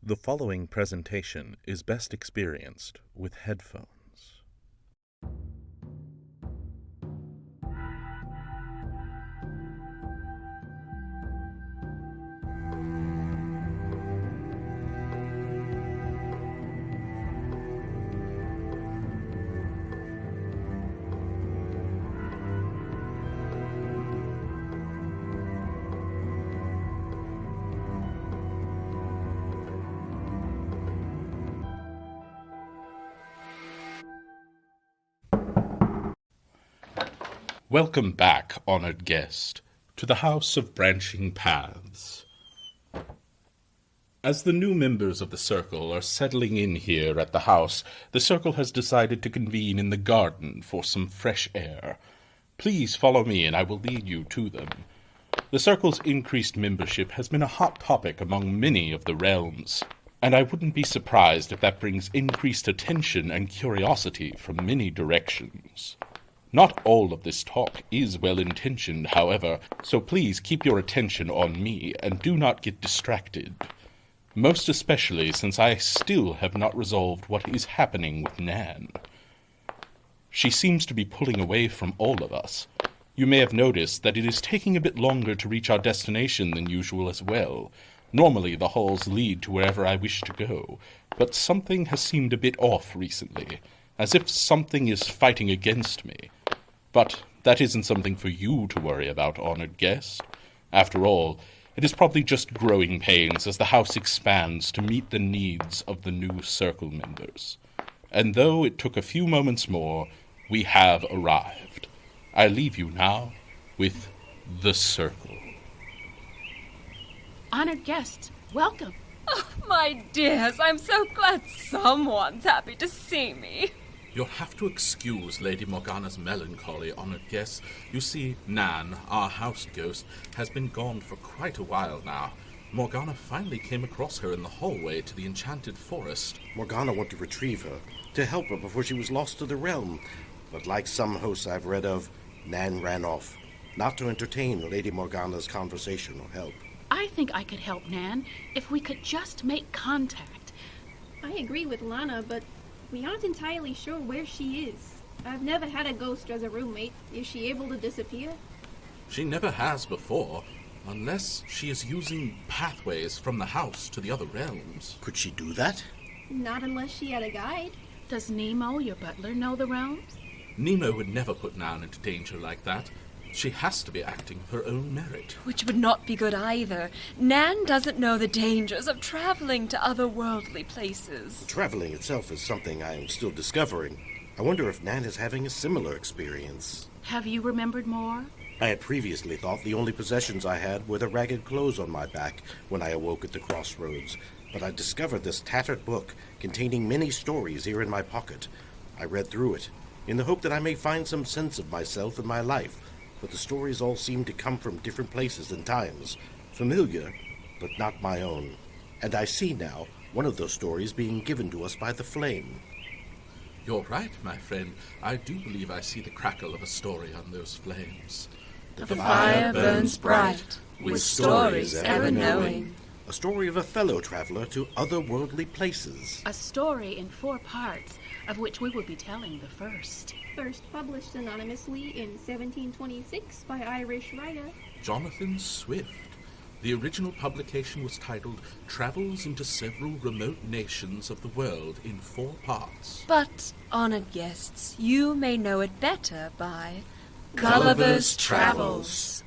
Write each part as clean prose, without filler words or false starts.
The following presentation is best experienced with headphones. Welcome back, honored guest, to the House of Branching Paths. As the new members of the Circle are settling in here at the house, the Circle has decided to convene in the garden for some fresh air. Please follow me and I will lead you to them. The Circle's increased membership has been a hot topic among many of the realms, and I wouldn't be surprised if that brings increased attention and curiosity from many directions. Not all of this talk is well-intentioned, however, so please keep your attention on me and do not get distracted. Most especially since I still have not resolved what is happening with Nan. She seems to be pulling away from all of us. You may have noticed that it is taking a bit longer to reach our destination than usual as well. Normally the halls lead to wherever I wish to go, but something has seemed a bit off recently, as if something is fighting against me. But that isn't something for you to worry about, honored guest. After all, it is probably just growing pains as the house expands to meet the needs of the new Circle members. And though it took a few moments more, we have arrived. I leave you now with the Circle. Honored guests, welcome. Oh, my dears, I'm so glad someone's happy to see me. You'll have to excuse Lady Morgana's melancholy, honored guests. You see, Nan, our house ghost, has been gone for quite a while now. Morgana finally came across her in the hallway to the enchanted forest. Morgana went to retrieve her, to help her before she was lost to the realm. But like some hosts I've read of, Nan ran off, not to entertain Lady Morgana's conversation or help. I think I could help Nan if we could just make contact. I agree with Lana, but we aren't entirely sure where she is. I've never had a ghost as a roommate. Is she able to disappear? She never has before, unless she is using pathways from the house to the other realms. Could she do that? Not unless she had a guide. Does Nemo, your butler, know the realms? Nemo would never put Nan into danger like that. She has to be acting of her own merit. Which would not be good either. Nan doesn't know the dangers of traveling to otherworldly places. Traveling itself is something I am still discovering. I wonder if Nan is having a similar experience. Have you remembered more? I had previously thought the only possessions I had were the ragged clothes on my back when I awoke at the crossroads, but I discovered this tattered book containing many stories here in my pocket. I read through it, in the hope that I may find some sense of myself and my life, but the stories all seem to come from different places and times, familiar, but not my own. And I see now one of those stories being given to us by the flame. You're right, my friend. I do believe I see the crackle of a story on those flames. The fire burns bright, with stories ever knowing. A story of a fellow traveler to otherworldly places. A story in 4 parts, of which we will be telling the first. First published anonymously in 1726 by Irish writer Jonathan Swift. The original publication was titled Travels into Several Remote Nations of the World in 4 parts. But, honored guests, you may know it better by Gulliver's Travels.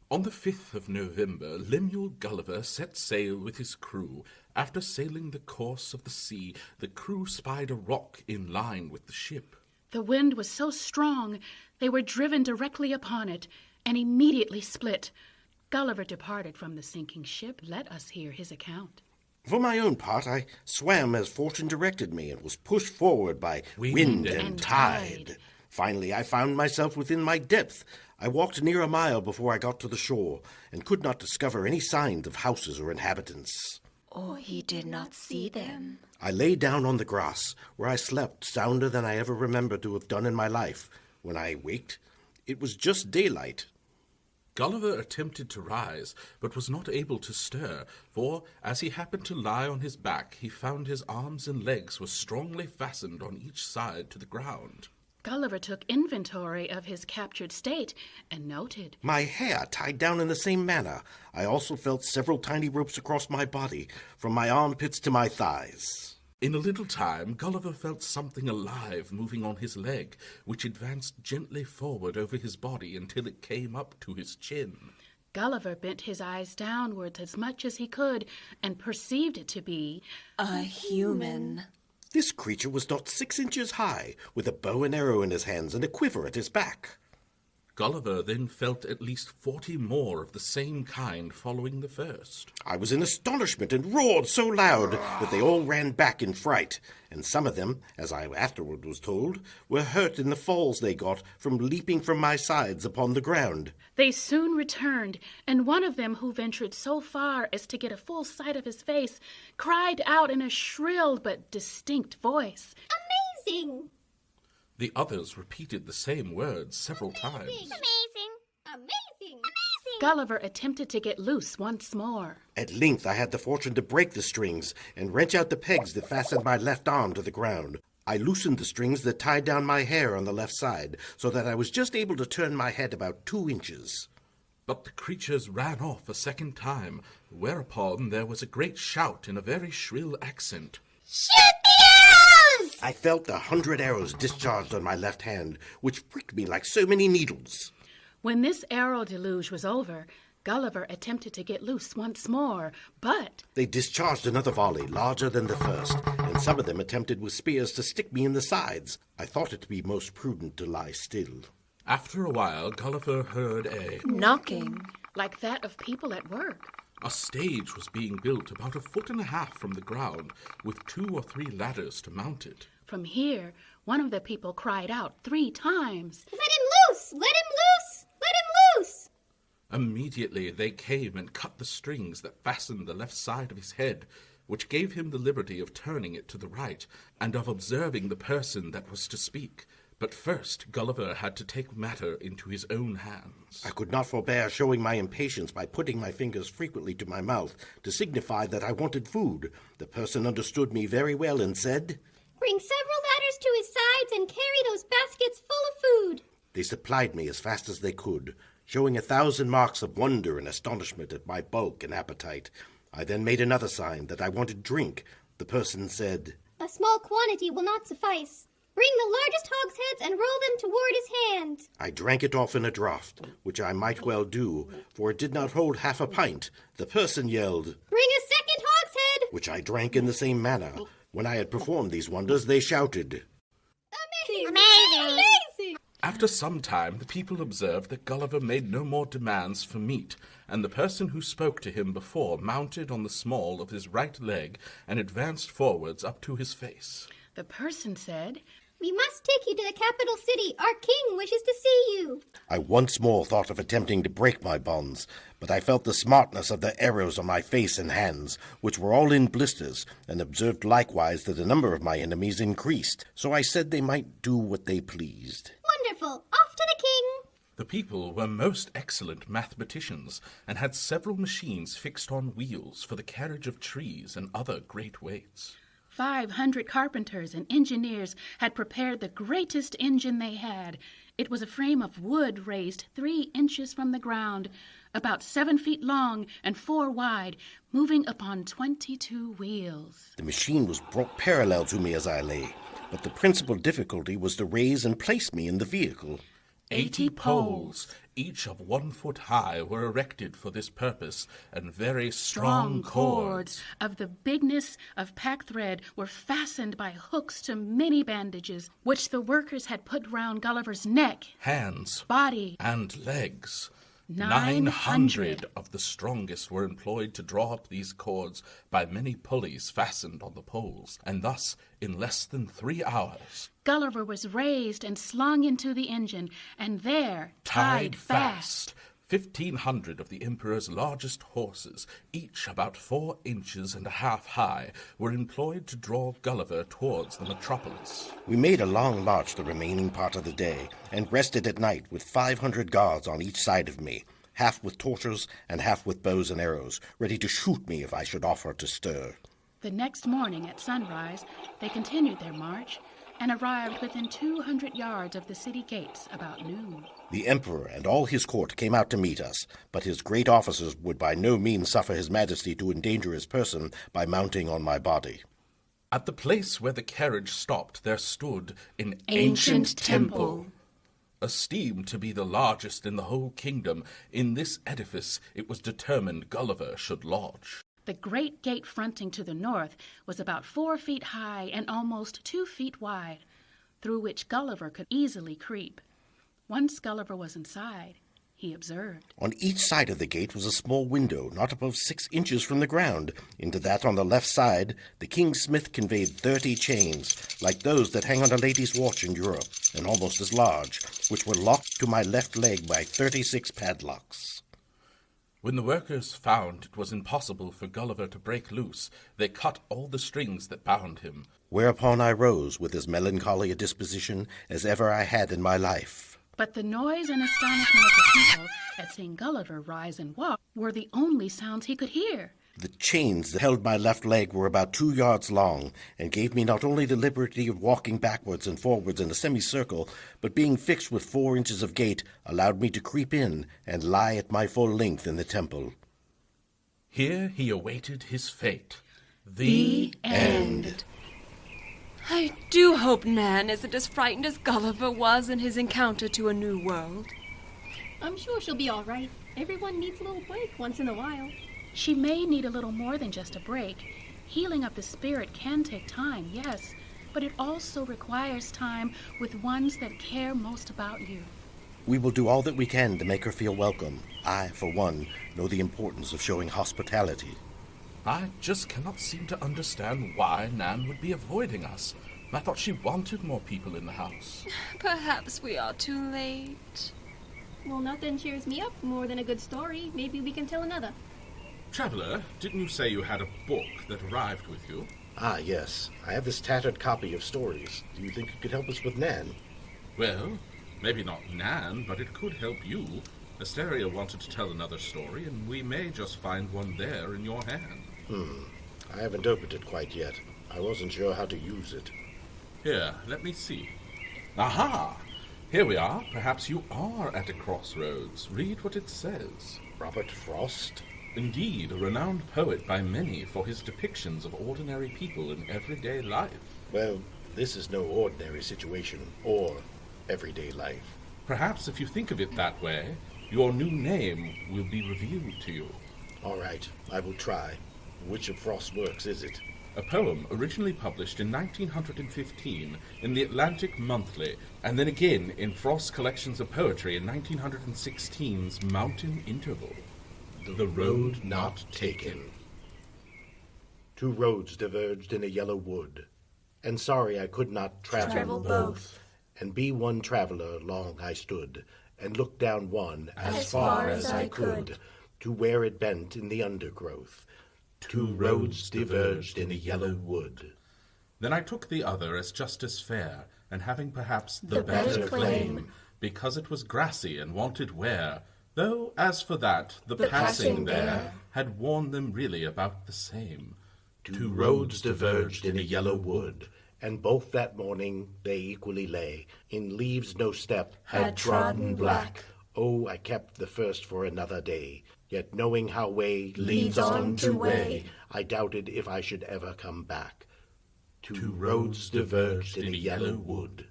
On the 5th of November, Lemuel Gulliver set sail with his crew. After sailing the course of the sea, the crew spied a rock in line with the ship. The wind was so strong, they were driven directly upon it, and immediately split. Gulliver departed from the sinking ship. Let us hear his account. For my own part, I swam as fortune directed me and was pushed forward by wind and tide. Finally, I found myself within my depth. I walked near a mile before I got to the shore, and could not discover any signs of houses or inhabitants. Or he did not see them. I lay down on the grass, where I slept sounder than I ever remembered to have done in my life. When I waked, it was just daylight. Gulliver attempted to rise, but was not able to stir, for, as he happened to lie on his back, he found his arms and legs were strongly fastened on each side to the ground. Gulliver took inventory of his captured state and noted, My hair tied down in the same manner. I also felt several tiny ropes across my body, from my armpits to my thighs. In a little time, Gulliver felt something alive moving on his leg, which advanced gently forward over his body until it came up to his chin. Gulliver bent his eyes downwards as much as he could and perceived it to be A human. This creature was not 6 inches high, with a bow and arrow in his hands and a quiver at his back. Gulliver then felt at least 40 more of the same kind following the first. I was in astonishment and roared so loud that they all ran back in fright, and some of them, as I afterward was told, were hurt in the falls they got from leaping from my sides upon the ground. They soon returned, and one of them, who ventured so far as to get a full sight of his face, cried out in a shrill but distinct voice, Amazing! The others repeated the same words several times. Amazing! Amazing! Gulliver attempted to get loose once more. At length I had the fortune to break the strings and wrench out the pegs that fastened my left arm to the ground. I loosened the strings that tied down my hair on the left side, so that I was just able to turn my head about 2 inches. But the creatures ran off a second time, whereupon there was a great shout in a very shrill accent. Shoot the arrows! I felt 100 arrows discharged on my left hand, which pricked me like so many needles. When this arrow deluge was over, Gulliver attempted to get loose once more, but They discharged another volley, larger than the first, and some of them attempted with spears to stick me in the sides. I thought it to be most prudent to lie still. After a while, Gulliver heard a Knocking. like that of people at work. A stage was being built about 1.5 feet from the ground, with 2 or 3 ladders to mount it. From here, one of the people cried out 3 times. Let him loose! Let him loose! Let him loose! Immediately they came and cut the strings that fastened the left side of his head, which gave him the liberty of turning it to the right, and of observing the person that was to speak. But first Gulliver had to take matter into his own hands. I could not forbear showing my impatience by putting my fingers frequently to my mouth to signify that I wanted food. The person understood me very well and said, Bring several ladders to his sides and carry those baskets full of food. They supplied me as fast as they could, showing 1,000 marks of wonder and astonishment at my bulk and appetite. I then made another sign that I wanted drink. The person said, A small quantity will not suffice. Bring the largest hogsheads and roll them toward his hand. I drank it off in a draught, which I might well do, for it did not hold half a pint. The person yelled, Bring a second hogshead. which I drank in the same manner. When I had performed these wonders, they shouted. Amazing! Amazing! After some time, the people observed that Gulliver made no more demands for meat, and the person who spoke to him before mounted on the small of his right leg and advanced forwards up to his face. The person said, We must take you to the capital city. Our king wishes to see you. I once more thought of attempting to break my bonds, but I felt the smartness of the arrows on my face and hands, which were all in blisters, and observed likewise that the number of my enemies increased, so I said they might do what they pleased. Wonderful. Off to the king. The people were most excellent mathematicians, and had several machines fixed on wheels for the carriage of trees and other great weights. 500 carpenters and engineers had prepared the greatest engine they had. It was a frame of wood raised 3 inches from the ground, about 7 feet long and 4 wide, moving upon 22 wheels. The machine was brought parallel to me as I lay, but the principal difficulty was to raise and place me in the vehicle. 80 poles, each of 1 foot high, were erected for this purpose, and very strong cords of the bigness of pack thread were fastened by hooks to many bandages, which the workers had put round Gulliver's neck, hands, body, and legs. 900 of the strongest were employed to draw up these cords by many pulleys fastened on the poles, and thus, in less than 3 hours, Gulliver was raised and slung into the engine, and there, tied fast, 1,500 of the Emperor's largest horses, each about 4 inches and a half high, were employed to draw Gulliver towards the metropolis. We made a long march the remaining part of the day, and rested at night with 500 guards on each side of me. half with torches and half with bows and arrows, ready to shoot me if I should offer to stir. The next morning at sunrise, they continued their march and arrived within 200 yards of the city gates about noon. The emperor and all his court came out to meet us, but his great officers would by no means suffer his majesty to endanger his person by mounting on my body. At the place where the carriage stopped there stood an Ancient temple. Esteemed to be the largest in the whole kingdom, in this edifice it was determined Gulliver should lodge. The great gate fronting to the north was about 4 feet high and almost 2 feet wide, through which Gulliver could easily creep. Once Gulliver was inside, he observed. On each side of the gate was a small window, not above 6 inches from the ground. Into that on the left side, the king's smith conveyed 30 chains, like those that hang on a lady's watch in Europe, and almost as large, which were locked to my left leg by 36 padlocks. When the workers found it was impossible for Gulliver to break loose, they cut all the strings that bound him. Whereupon I rose with as melancholy a disposition as ever I had in my life. But the noise and astonishment of the people at seeing Gulliver rise and walk were the only sounds he could hear. The chains that held my left leg were about 2 yards long, and gave me not only the liberty of walking backwards and forwards in a semicircle, but being fixed with 4 inches of gait, allowed me to creep in and lie at my full length in the temple. Here he awaited his fate. The end. I do hope Nan isn't as frightened as Gulliver was in his encounter to a new world. I'm sure she'll be all right. Everyone needs a little break once in a while. She may need a little more than just a break. Healing of the spirit can take time, yes, but it also requires time with ones that care most about you. We will do all that we can to make her feel welcome. I, for one, know the importance of showing hospitality. I just cannot seem to understand why Nan would be avoiding us. I thought she wanted more people in the house. Perhaps we are too late. Well, nothing cheers me up more than a good story. Maybe we can tell another. Traveler, didn't you say you had a book that arrived with you? Ah, yes. I have this tattered copy of stories. Do you think it could help us with Nan? Well, maybe not Nan, but it could help you. Asteria wanted to tell another story, and we may just find one there in your hand. I haven't opened it quite yet. I wasn't sure how to use it. Here, let me see. Aha! Here we are. Perhaps you are at a crossroads. Read what it says. Robert Frost? Indeed, a renowned poet by many for his depictions of ordinary people in everyday life. Well, this is no ordinary situation, or everyday life. Perhaps if you think of it that way, your new name will be revealed to you. All right, I will try. Which of Frost's works is it? A poem originally published in 1915 in the Atlantic Monthly, and then again in Frost's collections of poetry in 1916's Mountain Interval. The Road Not Taken. 2 roads diverged in a yellow wood, and sorry I could not travel both. And be one traveler long I stood, and looked down one As far as I could. to where it bent in the undergrowth. 2 roads diverged in a yellow wood. Then I took the other as just as fair, and having perhaps The better claim. because it was grassy and wanted wear, though as for that, the passing there there had worn them really about the same. 2 roads diverged in a yellow wood, and both that morning they equally lay. In leaves no step Had trodden black. Oh, I kept the first for another day. Yet knowing how way Leads on to way, I doubted if I should ever come back. 2 roads diverged in a yellow wood.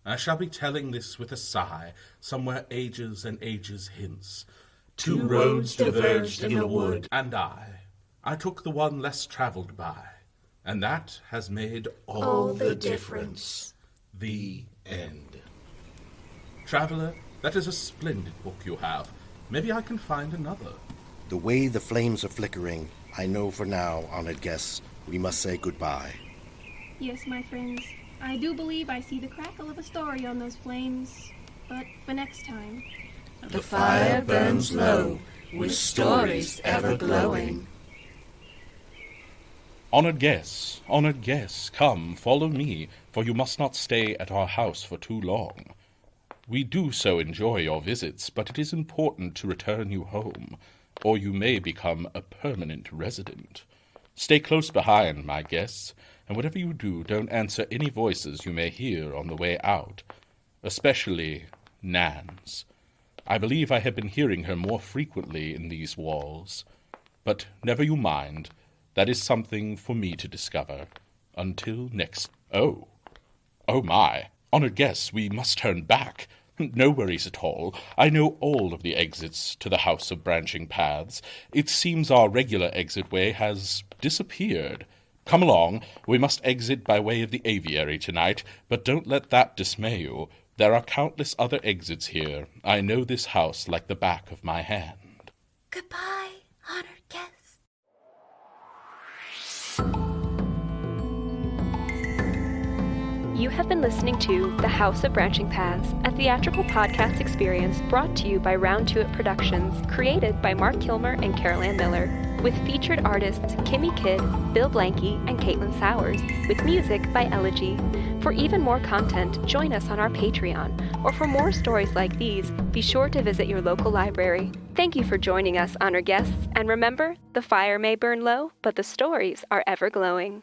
I shall be telling this with a sigh, somewhere ages and ages hence. 2 roads diverged in a wood. And I took the one less travelled by, and that has made All the difference. The end. Traveller, that is a splendid book you have. Maybe I can find another. The way the flames are flickering, I know for now, honored guests, we must say goodbye. Yes, my friends. I do believe I see the crackle of a story on those flames. But for next time. The fire burns low, with stories ever glowing. Honored guests, come, follow me, for you must not stay at our house for too long. We do so enjoy your visits, but it is important to return you home, or you may become a permanent resident. Stay close behind, my guests, and whatever you do, don't answer any voices you may hear on the way out, especially Nan's. I believe I have been hearing her more frequently in these walls. But never you mind. That is something for me to discover. Until next... Oh my. Honored guests, we must turn back. No worries at all. I know all of the exits to the House of Branching Paths. It seems our regular exit way has disappeared. Come along. We must exit by way of the aviary tonight, but don't let that dismay you. There are countless other exits here. I know this house like the back of my hand. Goodbye, honored guests. You have been listening to The House of Branching Paths, a theatrical podcast experience brought to you by Round Two It Productions, created by Mark Kilmer and Carol Ann Miller, with featured artists Kimmy Kidd, Bill Blanky, and Caitlin Sowers, with music by Elegy. For even more content, join us on our Patreon, or for more stories like these, be sure to visit your local library. Thank you for joining us, honored guests, and remember, the fire may burn low, but the stories are ever glowing.